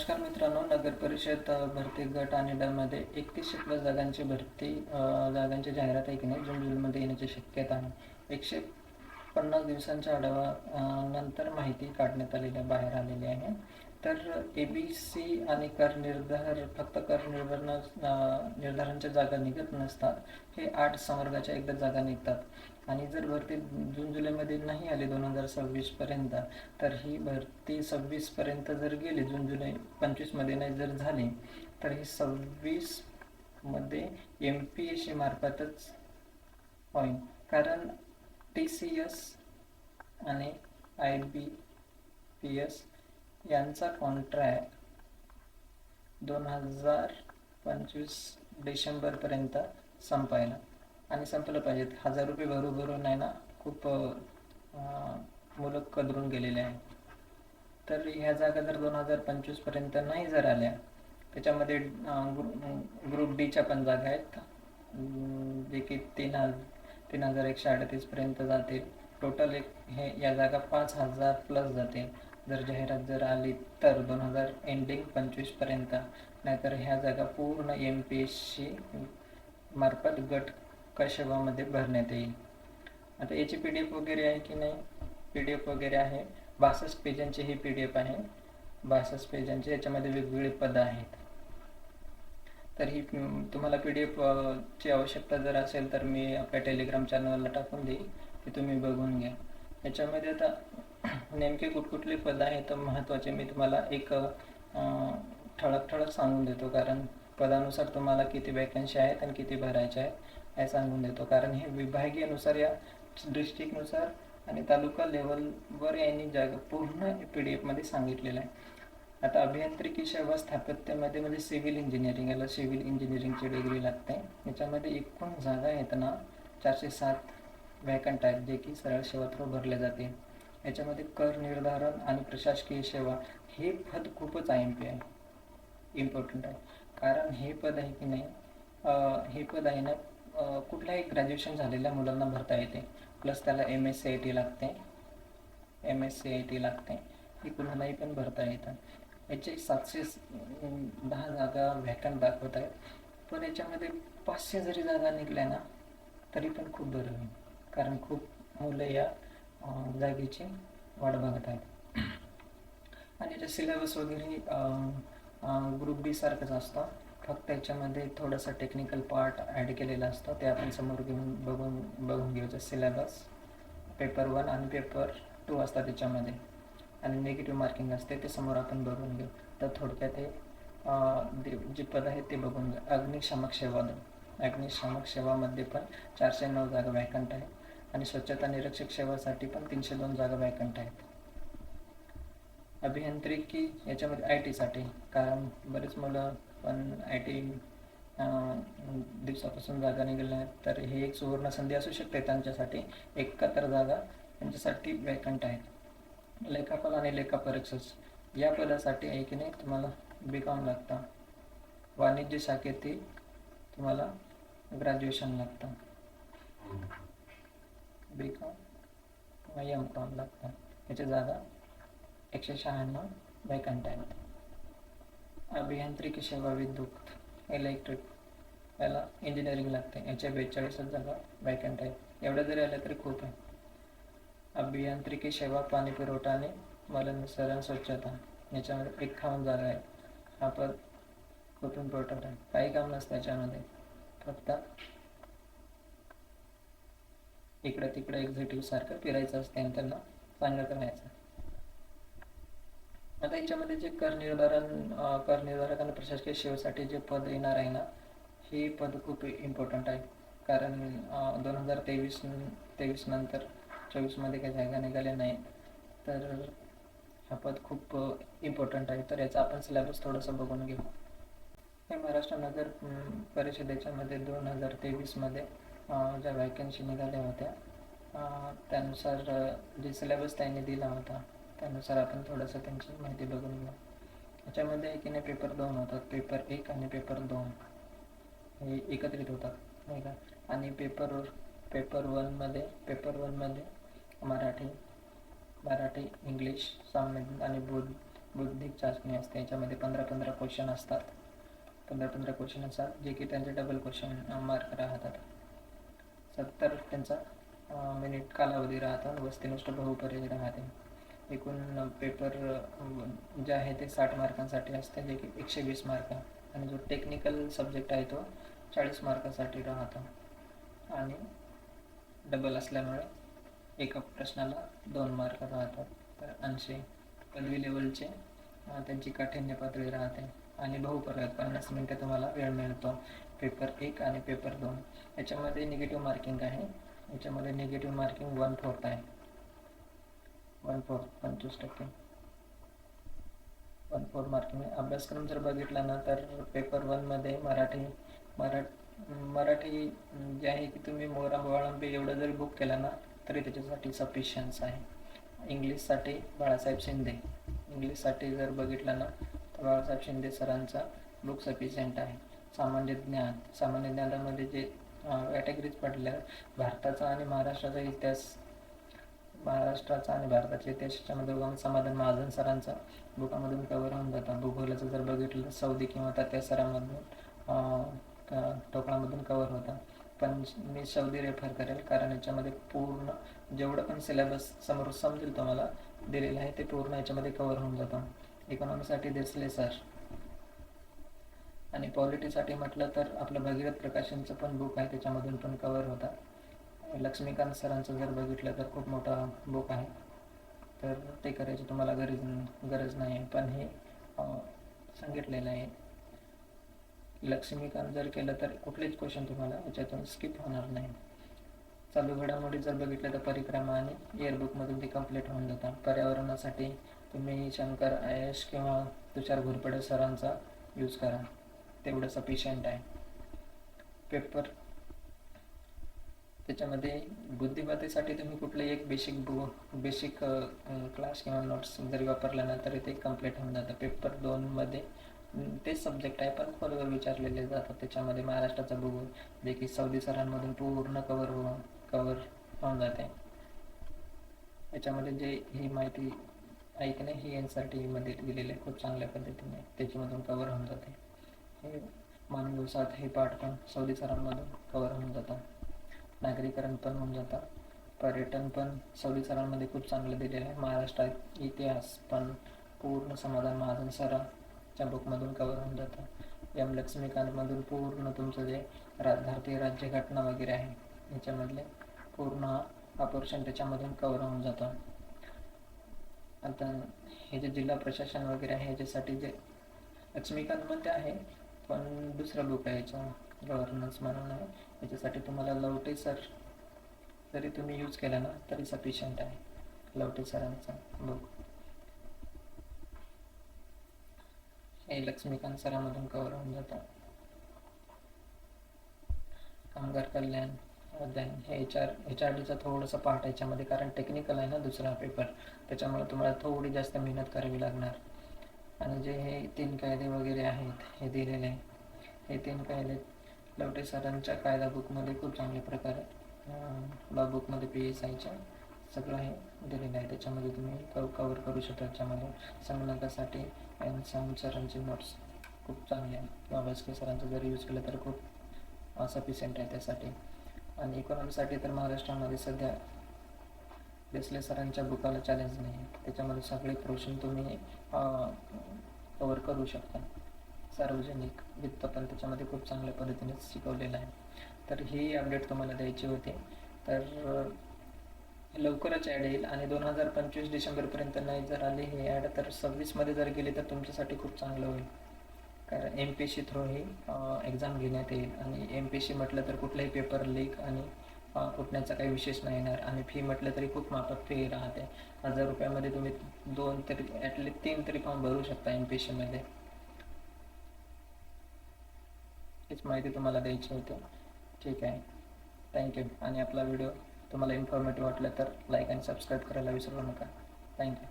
नमस्कार मित्रांनो, नगर परिषद भरती गट आणि ड मध्ये 3100 प्लस जागांची जागांची जाहिरात आहे की नाही जून जुलैमध्ये येण्याची शक्यता आहे. 150 दिवसांच्या नंतर माहिती काढण्यात आलेली बाहेर आलेली आहे. तर ABC आणि फक्त कर निर्धारांच्या जागा निघत नसतात. हे 8 संवर्गाच्या एकदा जागा निघतात. आणि जर भरती जून जुलैमध्ये नाही आली 2026 पर्यंत, तर ही भरती 26 पर्यंत जर गेली, जून जुलै 25 मध्ये नाही जर झाली, तर ही 26 मध्ये MPSC मार्फतच होईल. कारण TCS आणि IBPS यांचा कॉन्ट्रॅक्ट 2025 डिसेंबरपर्यंत संपायला आणि संपलं पाहिजेत. 1000 रुपये भरून नाही ना, खूप मुलं कदरून गेलेले आहे. तर ह्या जागा जर 2025 पर्यंत नाही जर आल्या, त्याच्यामध्ये ग्रुप डीच्या पण जागा आहेत, जे की 3138 पर्यंत जातील. टोटल या जागा 5000 प्लस जातील जर जाहिरात जर आली तर 2025 पर्यंत. नाहीतर ह्या जागा पूर्ण MPSC मार्फत गट कशेवामध्ये भरण्यात येईल. आता याची PDF वगैरे आहे की नाही? PDF वगैरे आहे. 62 पेजांची ही PDF आहे. 62 पेजांची. याच्यामध्ये वेगवेगळी पदं आहेत. तर ही तुम्हाला PDF ची आवश्यकता जर असेल तर मी आपल्या टेलिग्राम चॅनलला टाकून देईल, की तुम्ही बघून घ्या. याच्यामध्ये आता नेमके कुठकुठली पदं आहेत तर महत्त्वाचे मी तुम्हाला एक ठळक सांगून देतो. कारण पदानुसार तुम्हाला किती वॅकन्सी आहेत आणि किती भरायच्या आहेत हे सांगून देतो. कारण हे विभागीयनुसार, या डिस्ट्रिक्टनुसार आणि तालुका लेवलवर यांनी जागा पूर्ण PDF मध्ये सांगितलेलं आहे. आता अभियांत्रिकी सेवा स्थापत्यामध्ये म्हणजे सिव्हिल इंजिनिअरिंग, याला सिव्हिल इंजिनिअरिंगची डिग्री लागते. याच्यामध्ये एकूण जागा आहेत ना 407 वॅकंट आहेत, जे की सरळ सेवा थ्रू भरले जाते. याच्यामध्ये कर निर्धारण आणि प्रशासकीय सेवा हे पद खूपच IMP आहे, इम्पॉर्टंट आहे. कारण हे पद आहे की नाही, हे पद आहे ना कुठल्याही ग्रॅज्युएशन झालेल्या मुलांना भरता येते. प्लस त्याला MSCIT लागते. हे कुणालाही पण भरता येतं. याचे 710 जागा व्हॅकंट दाखवत आहेत. पण याच्यामध्ये 500 जरी जागा निघल्या ना तरी पण खूप बरं होईल. कारण खूप मुलं या जागेची वाट बघत आहेत. आणि याचा सिलेबस वगैरे ग्रुप B सारखंच असतं. फक्त याच्यामध्ये थोडासा टेक्निकल पार्ट ॲड केलेला असतो. ते आपण समोर घेऊन बघून घेऊचं. सिलेबस पेपर 1 आणि पेपर 2 असतात त्याच्यामध्ये, आणि निगेटिव्ह मार्किंग असते, ते समोर आपण बघून घेऊ. तर थोडक्यात हे जे पद आहेत ते बघून घ्या. अग्निशामक सेवामध्ये पण 409 जागा वॅकंट आहेत. आणि स्वच्छता निरीक्षक सेवासाठी पण 302 जागा वॅकंट आहेत. अभियांत्रिकी याच्यामध्ये IT साठी, कारण बरेच मुलं पण IT दिवसापासून जागा निघाल्या आहेत. तर हे एक सुवर्ण संधी असू शकते त्यांच्यासाठी. 71 जागा त्यांच्यासाठी वॅकंट आहेत. लेखापाल आणि लेखापरीक्षक या पदासाठी आहे की नाही तुम्हाला BCom लागतं. वाणिज्य शाखेतील तुम्हाला ग्रॅज्युएशन लागतं, BCom किंवा MCom लागतं. याच्या जागा 196 वॅकंट आहेत. अभियांत्रिकी सेवा विद्युत इलेक्ट्रिक याला इंजिनिअरिंग लागते. याच्या 42 जागा वॅकंट आहेत. एवढ्या जरी आल्या तरी खूप आहे. अभियांत्रिकी सेवा पाणी पुरवठा आणि मलनिःसरण स्वच्छता याच्यामध्ये 51 जागा आहेत. हा पद खूप इम्पॉर्टंट आहे. काही काम नसतं याच्यामध्ये, फक्त इकडं तिकडं एक्झिक्युटिव्ह सारखं फिरायचं असते आणि त्यांना सांगत राहायचं. आता याच्यामध्ये जे कर निर्धारक आणि प्रशासकीय सेवेसाठी जे पद येणार आहे ना, हे पद खूप इम्पॉर्टंट आहे. कारण 2023 नंतर 24 मध्ये काही जागा निघाल्या नाही. तर हा पद खूप इम्पॉर्टंट आहे. तर याचा आपण सिलेबस थोडंसं बघून घेऊ. हे महाराष्ट्र नगर परिषदेच्यामध्ये 2023 मध्ये ज्या वॅकन्सी निघाल्या होत्या त्यानुसार जे सिलेबस त्यांनी दिला होता त्यानुसार आपण थोडंसं त्यांची माहिती बघून घेऊ. याच्यामध्ये की नाही पेपर 2 होतात. पेपर 1 आणि पेपर 2 हे एकत्रित होतात, नाही का. आणि पेपर 1 मध्ये मराठी, इंग्लिश, सामान्य आणि बौद्धिक चाचणी असते. याच्यामध्ये 15 क्वेश्चन असतात. 15 क्वेश्चन असतात जे की त्यांचे डबल क्वेश्चन मार्क राहतात. 70 त्यांचा मिनिट कालावधी राहतो आणि वस्तुनिष्ठ बहुपर्याय राहते. एकूण पेपर जे आहे ते 60 मार्कांसाठी असते, जे की 120 मार्क. आणि जो टेक्निकल सब्जेक्ट आहे तो 40 मार्कासाठी राहतो. आणि डबल असल्यामुळे एका प्रश्नाला 2 मार्क राहतात. तर 80 पदवी लेवलचे त्यांची काठिण्य पातळी राहते. आणि बहुपर्याय 50 मिनिटं तुम्हाला वेळ मिळतो पेपर 1 आणि पेपर 2. याच्यामध्ये निगेटिव्ह मार्किंग आहे. याच्यामध्ये निगेटिव्ह मार्किंग 1/4 आहे. 1/4 25%. 1/4 मार्किंग. अभ्यासक्रम जर बघितला ना तर पेपर 1मध्ये मराठी जे आहे की तुम्ही मोरा वाळंबे एवढं जरी बुक केलं ना तरी त्याच्यासाठी सफिशियन्स आहे. इंग्लिशसाठी बाळासाहेब शिंदे. इंग्लिशसाठी जर बघितलं ना तर बाळासाहेब शिंदे सरांचा बुक सफिशियंट आहे. सामान्य ज्ञानामध्ये जे कॅटेगरीज पडल्या, भारताचा आणि महाराष्ट्राचा इतिहास, महाराष्ट्राचा आणि भारताच्या इतिहासामध्ये समाधान महाजन सरांचा बुकामधून कव्हर होऊन जातं. भूगोलाचं जर बघितलं सौदी किंवा तात्या सरांमधून टोकळामधून कव्हर होतं. पण मी सौदी रेफर करेल, कारण याच्यामध्ये पूर्ण जेवढं पण सिलेबस समोर समजेल तुम्हाला दिलेलं आहे ते पूर्ण याच्यामध्ये कव्हर होऊन जातं. इकॉनॉमीसाठी देसले सर. आणि पॉलिटीसाठी म्हटलं तर आपलं भगीरथ प्रकाशनचं पण बुक आहे, त्याच्यामधून पण कव्हर होता. लक्ष्मीकांत सरांचं जर बघितलं तर खूप मोठा बुक आहे, तर ते करायची तुम्हाला गरज नाही. पण हे सांगितलेलं आहे. लक्ष्मीकांत जर केलं तर कुठलेच क्वेश्चन तुम्हाला याच्यातून स्किप होणार नाही. चालू घडामोडी जर बघितलं तर परिक्रमा आणि इयरबुकमधून ते कम्प्लीट होऊन जातात. पर्यावरणासाठी तुम्ही शंकर आयश किंवा तुषार घोरपडे सरांचा यूज करा, तेवढं सफिशियंट आहे. पेपर त्याच्यामध्ये बुद्धिमत्तेसाठी तुम्ही कुठलंही एक बेसिक क्लास किंवा नोट्स जरी वापरला ना तरी ते कम्प्लीट होऊन जातं. पेपर 2मध्ये तेच सब्जेक्ट आहे पण खोलवर विचारलेले जातात. त्याच्यामध्ये महाराष्ट्राचा भूगोल जे की सौदी सरांमधून पूर्ण कव्हर होऊन जाते. याच्यामध्ये जे ही माहिती आहे की नाही ही NCERT-मध्ये दिलेली आहे खूप चांगल्या पद्धतीने, त्याच्यामधून कव्हर होऊन जाते. हे मानववसाहत हे पाठ पण सौदी सरांमधून कव्हर होऊन जातात. नागरीकरण पण होऊन जातं. पर्यटन पण सौदी सरांमध्ये खूप चांगलं दिलेलं आहे. महाराष्ट्रात इतिहास पण पूर्ण समाधान महाजन सरांच्या बुकमधून कव्हर होऊन जातं. लक्ष्मीकांतमधून पूर्ण तुमचं जे भारतीय राज्यघटना वगैरे आहे याच्यामधले पूर्ण हा पोर्शन त्याच्यामधून कव्हर होऊन जातं. आता हे जे जिल्हा प्रशासन वगैरे आहे याच्यासाठी जे लक्ष्मीकांतमध्ये आहे, पण दुसरं बुक आहे याचं गव्हर्नन्स म्हणून आहे. याच्यासाठी तुम्हाला लवटे सर जरी तुम्ही यूज केला ना तरी सफिशियंट आहे. लवटे सरांचा बुक हे लक्ष्मीकांत सरांमधून कव्हर होऊन जातं. कामगार कल्याण अध्ययन हे HRDचा थोडंसं पार्ट आहे याच्यामध्ये, कारण टेक्निकल आहे ना दुसरा पेपर, त्याच्यामुळे तुम्हाला थोडी जास्त मेहनत करावी लागणार. आणि जे हे 3 कायदे वगैरे आहेत हे दिलेले आहे. हे 3 कायदे लवटे सरांच्या कायदा बुकमध्ये खूप चांगल्या प्रकारे लॉ बुकमध्ये PSIच्या सगळं हे दिलेलं आहे. त्याच्यामध्ये तुम्ही कव्हर करू शकता. त्याच्यामध्ये संगणकासाठी सरांचे नोट्स खूप चांगले आहे, किंवा बसके सरांचं जर यूज केलं तर खूप सफिशियंट आहे त्यासाठी. आणि इकॉनॉमीसाठी तर महाराष्ट्रामध्ये सध्या देसले सरांच्या बुकाला चॅलेंज नाही आहे. त्याच्यामध्ये सगळे पोर्शन तुम्ही कव्हर करू शकता. सार्वजनिक वित्त पण त्याच्यामध्ये खूप चांगल्या पद्धतीने शिकवलेलं आहे. तर ही अपडेट तुम्हाला द्यायची होती. तर लवकरच ॲड येईल आणि 2025 डिसेंबरपर्यंत नाही जर आली ही ॲड तर 26मध्ये जर गेली तर तुमच्यासाठी खूप चांगलं होईल. कारण MPSC थ्रू ही एक्झाम घेण्यात येईल. आणि MPSC म्हटलं तर कुठलाही पेपर लीक आणि फुटण्याचा काही विशेष नाही येणार. आणि फी म्हटलं तरी खूप माफक फी राहते. 1000 रुपयामध्ये तुम्ही 2 तरी ॲटलीस्ट 3 तरी फॉर्म भरू शकता MPSCमध्ये. हीच माहिती तुम्हाला द्यायची होती. ठीक आहे, थँक्यू. आणि आपला व्हिडिओ तुम्हाला इन्फॉर्मेटिव्ह वाटलं तर लाईक आणि सबस्क्राईब करायला विसरू नका. थँक्यू.